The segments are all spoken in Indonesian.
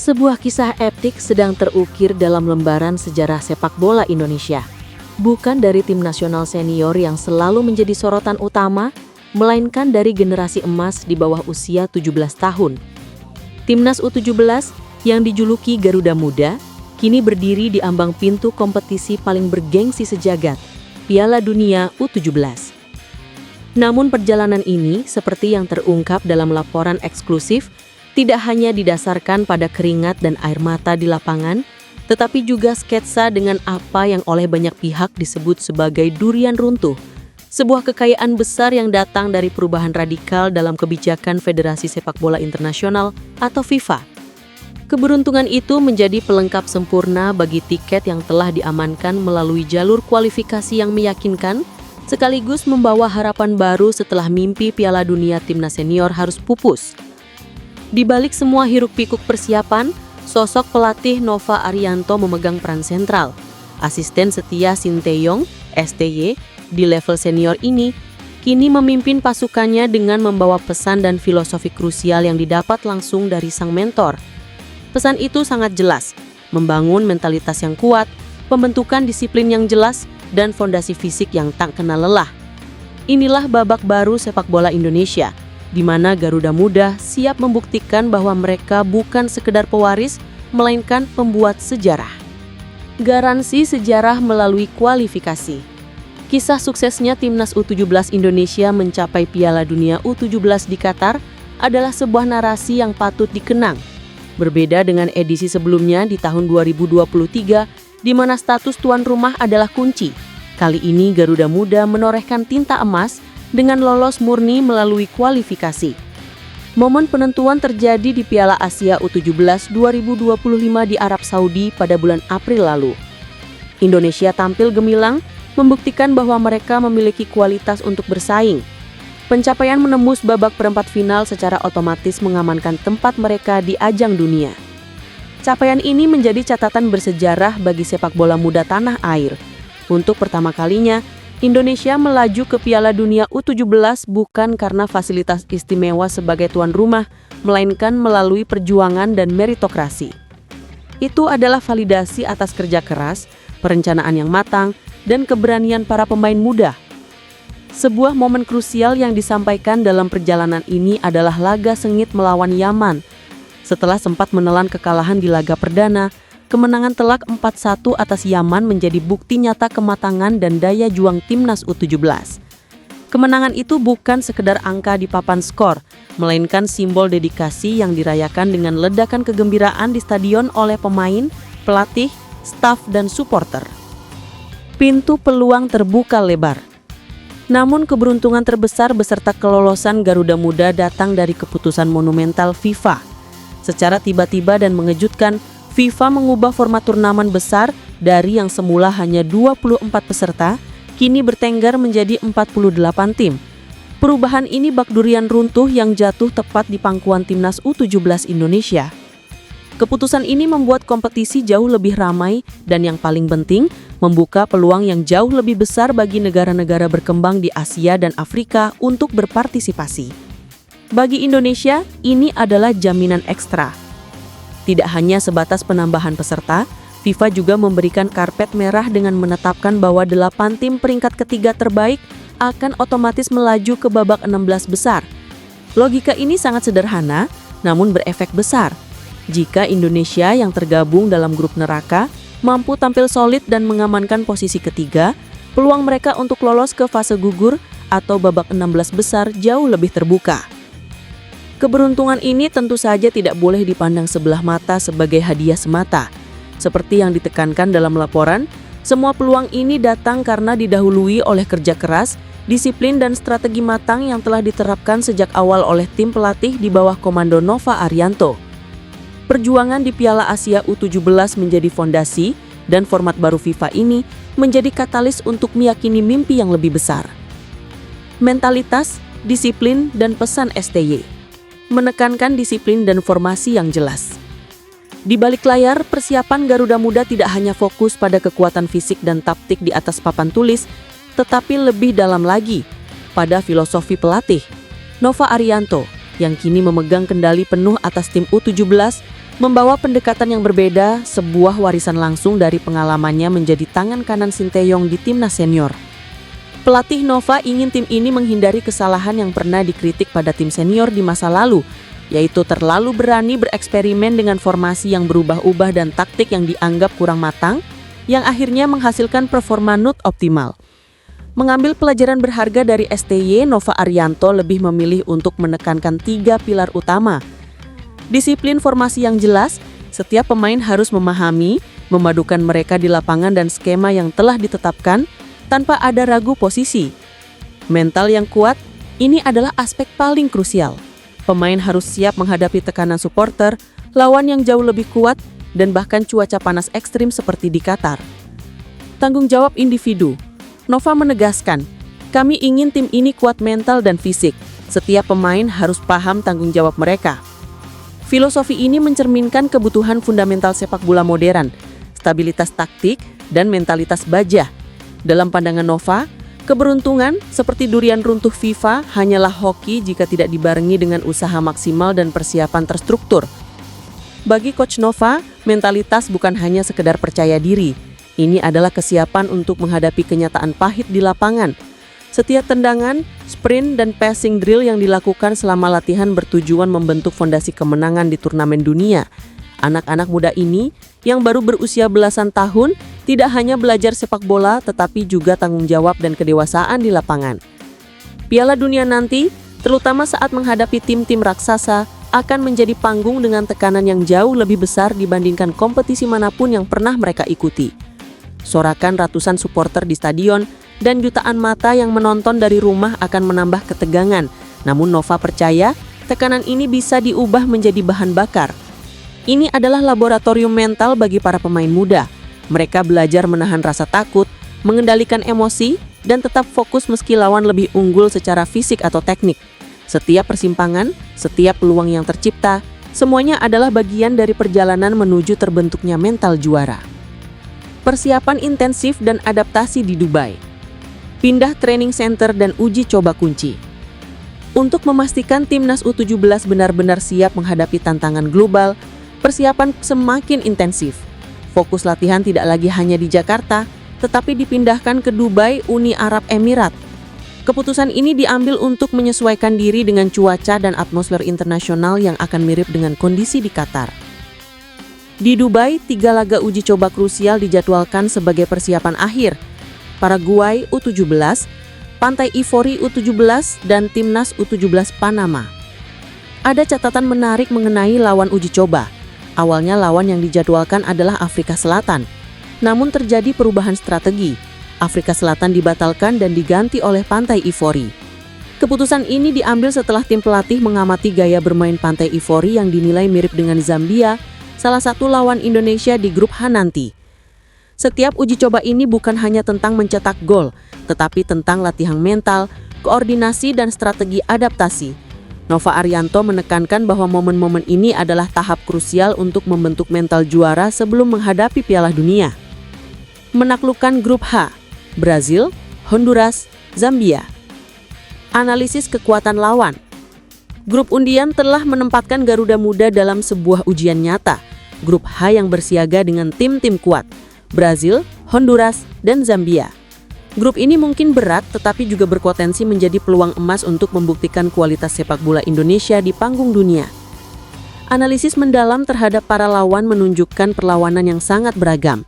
Sebuah kisah epik sedang terukir dalam lembaran sejarah sepak bola Indonesia. Bukan dari tim nasional senior yang selalu menjadi sorotan utama, melainkan dari generasi emas di bawah usia 17 tahun. Timnas U17 yang dijuluki Garuda Muda, kini berdiri di ambang pintu kompetisi paling bergengsi sejagat, Piala Dunia U17. Namun perjalanan ini, seperti yang terungkap dalam laporan eksklusif, tidak hanya didasarkan pada keringat dan air mata di lapangan, tetapi juga sketsa dengan apa yang oleh banyak pihak disebut sebagai durian runtuh, sebuah kekayaan besar yang datang dari perubahan radikal dalam kebijakan Federasi Sepak Bola Internasional atau FIFA. Keberuntungan itu menjadi pelengkap sempurna bagi tiket yang telah diamankan melalui jalur kualifikasi yang meyakinkan, sekaligus membawa harapan baru setelah mimpi Piala Dunia Timnas Senior harus pupus. Di balik semua hiruk-pikuk persiapan, sosok pelatih Nova Arianto memegang peran sentral. Asisten setia Sinteyong, STY, di level senior ini, kini memimpin pasukannya dengan membawa pesan dan filosofi krusial yang didapat langsung dari sang mentor. Pesan itu sangat jelas, membangun mentalitas yang kuat, pembentukan disiplin yang jelas, dan fondasi fisik yang tak kenal lelah. Inilah babak baru sepak bola Indonesia, di mana Garuda Muda siap membuktikan bahwa mereka bukan sekedar pewaris, melainkan pembuat sejarah. Garansi sejarah melalui kualifikasi. Kisah suksesnya Timnas U17 Indonesia mencapai Piala Dunia U17 di Qatar adalah sebuah narasi yang patut dikenang. Berbeda dengan edisi sebelumnya di tahun 2023, di mana status tuan rumah adalah kunci. Kali ini Garuda Muda menorehkan tinta emas dengan lolos murni melalui kualifikasi. Momen penentuan terjadi di Piala Asia U17 2025 di Arab Saudi pada bulan April lalu. Indonesia tampil gemilang, membuktikan bahwa mereka memiliki kualitas untuk bersaing. Pencapaian menembus babak perempat final secara otomatis mengamankan tempat mereka di ajang dunia. Capaian ini menjadi catatan bersejarah bagi sepak bola muda tanah air. Untuk pertama kalinya, Indonesia melaju ke Piala Dunia U17 bukan karena fasilitas istimewa sebagai tuan rumah, melainkan melalui perjuangan dan meritokrasi. Itu adalah validasi atas kerja keras, perencanaan yang matang, dan keberanian para pemain muda. Sebuah momen krusial yang disampaikan dalam perjalanan ini adalah laga sengit melawan Yaman. Setelah sempat menelan kekalahan di laga perdana, kemenangan telak 4-1 atas Yaman menjadi bukti nyata kematangan dan daya juang Timnas U17. Kemenangan itu bukan sekedar angka di papan skor, melainkan simbol dedikasi yang dirayakan dengan ledakan kegembiraan di stadion oleh pemain, pelatih, staf, dan supporter. Pintu peluang terbuka lebar. Namun keberuntungan terbesar beserta kelolosan Garuda Muda datang dari keputusan monumental FIFA. Secara tiba-tiba dan mengejutkan, FIFA mengubah format turnamen besar dari yang semula hanya 24 peserta, kini bertengger menjadi 48 tim. Perubahan ini bak durian runtuh yang jatuh tepat di pangkuan Timnas U17 Indonesia. Keputusan ini membuat kompetisi jauh lebih ramai dan yang paling penting, membuka peluang yang jauh lebih besar bagi negara-negara berkembang di Asia dan Afrika untuk berpartisipasi. Bagi Indonesia, ini adalah jaminan ekstra. Tidak hanya sebatas penambahan peserta, FIFA juga memberikan karpet merah dengan menetapkan bahwa 8 tim peringkat ketiga terbaik akan otomatis melaju ke babak 16 besar. Logika ini sangat sederhana, namun berefek besar. Jika Indonesia yang tergabung dalam grup neraka mampu tampil solid dan mengamankan posisi ketiga, peluang mereka untuk lolos ke fase gugur atau babak 16 besar jauh lebih terbuka. Keberuntungan ini tentu saja tidak boleh dipandang sebelah mata sebagai hadiah semata. Seperti yang ditekankan dalam laporan, semua peluang ini datang karena didahului oleh kerja keras, disiplin dan strategi matang yang telah diterapkan sejak awal oleh tim pelatih di bawah komando Nova Arianto. Perjuangan di Piala Asia U17 menjadi fondasi dan format baru FIFA ini menjadi katalis untuk meyakini mimpi yang lebih besar. Mentalitas, disiplin, dan pesan STY. Menekankan disiplin dan formasi yang jelas. Di balik layar, persiapan Garuda Muda tidak hanya fokus pada kekuatan fisik dan taktik di atas papan tulis, tetapi lebih dalam lagi, pada filosofi pelatih. Nova Arianto, yang kini memegang kendali penuh atas tim U17, Membawa pendekatan yang berbeda, sebuah warisan langsung dari pengalamannya menjadi tangan kanan Sinteyong di timnas senior. Pelatih Nova ingin tim ini menghindari kesalahan yang pernah dikritik pada tim senior di masa lalu, yaitu terlalu berani bereksperimen dengan formasi yang berubah-ubah dan taktik yang dianggap kurang matang, yang akhirnya menghasilkan performa not optimal. Mengambil pelajaran berharga dari STY, Nova Arianto lebih memilih untuk menekankan 3 pilar utama. Disiplin formasi yang jelas, setiap pemain harus memahami, memadukan mereka di lapangan dan skema yang telah ditetapkan tanpa ada ragu posisi. Mental yang kuat, ini adalah aspek paling krusial. Pemain harus siap menghadapi tekanan supporter, lawan yang jauh lebih kuat, dan bahkan cuaca panas ekstrim seperti di Qatar. Tanggung jawab individu. Nova menegaskan, kami ingin tim ini kuat mental dan fisik. Setiap pemain harus paham tanggung jawab mereka. Filosofi ini mencerminkan kebutuhan fundamental sepak bola modern, stabilitas taktik, dan mentalitas baja. Dalam pandangan Nova, keberuntungan seperti durian runtuh FIFA hanyalah hoki jika tidak dibarengi dengan usaha maksimal dan persiapan terstruktur. Bagi Coach Nova, mentalitas bukan hanya sekedar percaya diri. Ini adalah kesiapan untuk menghadapi kenyataan pahit di lapangan. Setiap tendangan, sprint, dan passing drill yang dilakukan selama latihan bertujuan membentuk fondasi kemenangan di turnamen dunia. Anak-anak muda ini yang baru berusia belasan tahun tidak hanya belajar sepak bola tetapi juga tanggung jawab dan kedewasaan di lapangan. Piala Dunia nanti, terutama saat menghadapi tim-tim raksasa, akan menjadi panggung dengan tekanan yang jauh lebih besar dibandingkan kompetisi manapun yang pernah mereka ikuti. Sorakan ratusan supporter di stadion dan jutaan mata yang menonton dari rumah akan menambah ketegangan. Namun Nova percaya tekanan ini bisa diubah menjadi bahan bakar. Ini adalah laboratorium mental bagi para pemain muda. Mereka belajar menahan rasa takut, mengendalikan emosi, dan tetap fokus meski lawan lebih unggul secara fisik atau teknik. Setiap persimpangan, setiap peluang yang tercipta, semuanya adalah bagian dari perjalanan menuju terbentuknya mental juara. Persiapan intensif dan adaptasi di Dubai. Pindah training center dan uji coba kunci. Untuk memastikan timnas U17 benar-benar siap menghadapi tantangan global, persiapan semakin intensif. Fokus latihan tidak lagi hanya di Jakarta, tetapi dipindahkan ke Dubai, Uni Arab Emirat. Keputusan ini diambil untuk menyesuaikan diri dengan cuaca dan atmosfer internasional yang akan mirip dengan kondisi di Qatar. Di Dubai, 3 laga uji coba krusial dijadwalkan sebagai persiapan akhir. Paraguay U17, Pantai Ivory U17, dan Timnas U17 Panama. Ada catatan menarik mengenai lawan uji coba. Awalnya lawan yang dijadwalkan adalah Afrika Selatan. Namun terjadi perubahan strategi. Afrika Selatan dibatalkan dan diganti oleh Pantai Ivory. Keputusan ini diambil setelah tim pelatih mengamati gaya bermain Pantai Ivory yang dinilai mirip dengan Zambia, salah satu lawan Indonesia di grup H nanti. Setiap uji coba ini bukan hanya tentang mencetak gol, tetapi tentang latihan mental, koordinasi, dan strategi adaptasi. Nova Arianto menekankan bahwa momen-momen ini adalah tahap krusial untuk membentuk mental juara sebelum menghadapi Piala Dunia. Menaklukkan grup H, Brazil, Honduras, Zambia. Analisis kekuatan lawan. Grup undian telah menempatkan Garuda Muda dalam sebuah ujian nyata. Grup H yang bersiaga dengan tim-tim kuat, Brazil, Honduras, dan Zambia. Grup ini mungkin berat tetapi juga berpotensi menjadi peluang emas untuk membuktikan kualitas sepak bola Indonesia di panggung dunia. Analisis mendalam terhadap para lawan menunjukkan perlawanan yang sangat beragam.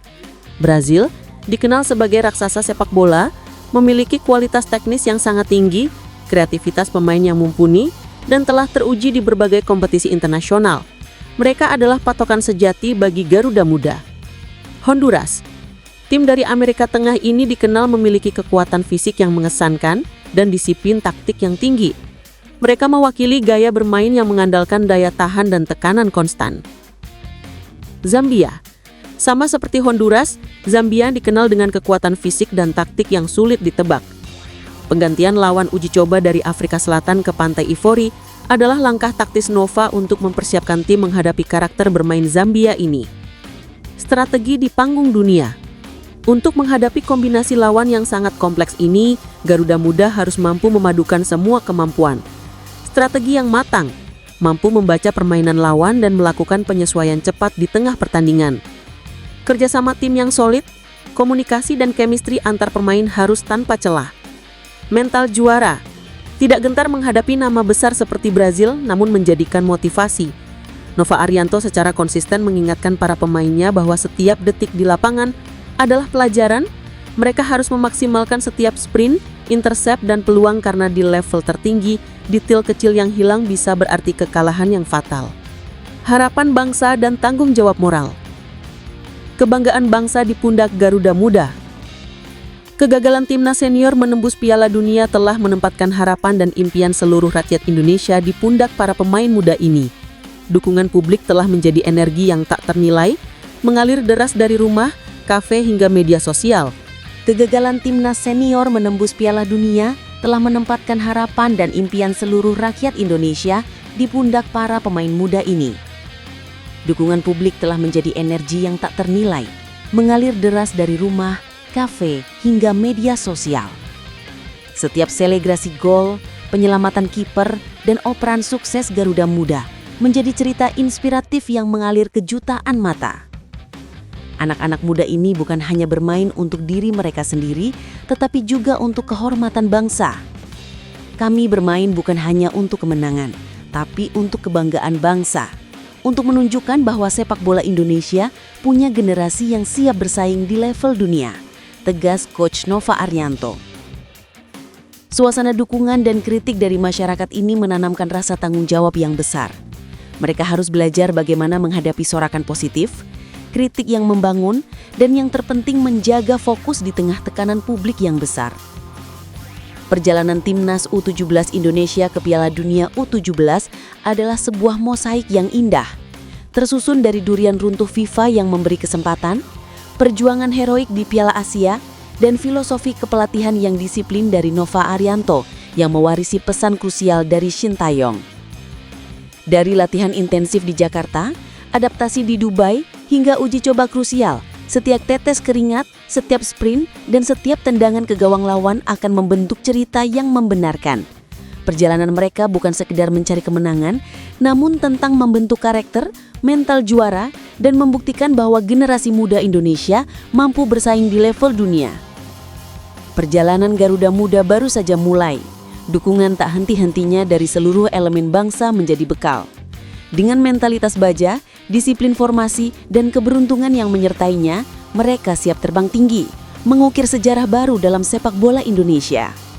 Brazil, dikenal sebagai raksasa sepak bola, memiliki kualitas teknis yang sangat tinggi, kreativitas pemain yang mumpuni, dan telah teruji di berbagai kompetisi internasional. Mereka adalah patokan sejati bagi Garuda Muda. Honduras, tim dari Amerika Tengah ini dikenal memiliki kekuatan fisik yang mengesankan dan disiplin taktik yang tinggi. Mereka mewakili gaya bermain yang mengandalkan daya tahan dan tekanan konstan. Zambia, sama seperti Honduras, Zambia dikenal dengan kekuatan fisik dan taktik yang sulit ditebak. Penggantian lawan uji coba dari Afrika Selatan ke Pantai Ivory adalah langkah taktis Nova untuk mempersiapkan tim menghadapi karakter bermain Zambia ini. Strategi di panggung dunia. Untuk menghadapi kombinasi lawan yang sangat kompleks ini, Garuda Muda harus mampu memadukan semua kemampuan. Strategi yang matang, mampu membaca permainan lawan dan melakukan penyesuaian cepat di tengah pertandingan. Kerjasama tim yang solid, komunikasi dan chemistry antar pemain harus tanpa celah. Mental juara, tidak gentar menghadapi nama besar seperti Brazil namun menjadikan motivasi. Nova Arianto secara konsisten mengingatkan para pemainnya bahwa setiap detik di lapangan adalah pelajaran. Mereka harus memaksimalkan setiap sprint, intercept, dan peluang karena di level tertinggi, detail kecil yang hilang bisa berarti kekalahan yang fatal. Harapan bangsa dan tanggung jawab moral. Kebanggaan bangsa di pundak Garuda Muda. Kegagalan timnas senior menembus Piala Dunia telah menempatkan harapan dan impian seluruh rakyat Indonesia di pundak para pemain muda ini. Dukungan publik telah menjadi energi yang tak ternilai, mengalir deras dari rumah, kafe hingga media sosial. Kegagalan timnas senior menembus Piala Dunia telah menempatkan harapan dan impian seluruh rakyat Indonesia di pundak para pemain muda ini. Dukungan publik telah menjadi energi yang tak ternilai, mengalir deras dari rumah, kafe, hingga media sosial. Setiap selebrasi gol, penyelamatan kiper, dan operan sukses Garuda Muda menjadi cerita inspiratif yang mengalir ke jutaan mata. Anak-anak muda ini bukan hanya bermain untuk diri mereka sendiri, tetapi juga untuk kehormatan bangsa. Kami bermain bukan hanya untuk kemenangan, tapi untuk kebanggaan bangsa. Untuk menunjukkan bahwa sepak bola Indonesia punya generasi yang siap bersaing di level dunia, tegas Coach Nova Arianto. Suasana dukungan dan kritik dari masyarakat ini menanamkan rasa tanggung jawab yang besar. Mereka harus belajar bagaimana menghadapi sorakan positif, kritik yang membangun, dan yang terpenting menjaga fokus di tengah tekanan publik yang besar. Perjalanan timnas U17 Indonesia ke Piala Dunia U17 adalah sebuah mosaik yang indah, tersusun dari durian runtuh FIFA yang memberi kesempatan, perjuangan heroik di Piala Asia, dan filosofi kepelatihan yang disiplin dari Nova Arianto yang mewarisi pesan krusial dari Shin Taeyong. Dari latihan intensif di Jakarta, adaptasi di Dubai, hingga uji coba krusial, setiap tetes keringat, setiap sprint, dan setiap tendangan ke gawang lawan akan membentuk cerita yang membenarkan. Perjalanan mereka bukan sekedar mencari kemenangan, namun tentang membentuk karakter, mental juara, dan membuktikan bahwa generasi muda Indonesia mampu bersaing di level dunia. Perjalanan Garuda Muda baru saja mulai. Dukungan tak henti-hentinya dari seluruh elemen bangsa menjadi bekal. Dengan mentalitas baja, disiplin formasi, dan keberuntungan yang menyertainya, mereka siap terbang tinggi, mengukir sejarah baru dalam sepak bola Indonesia.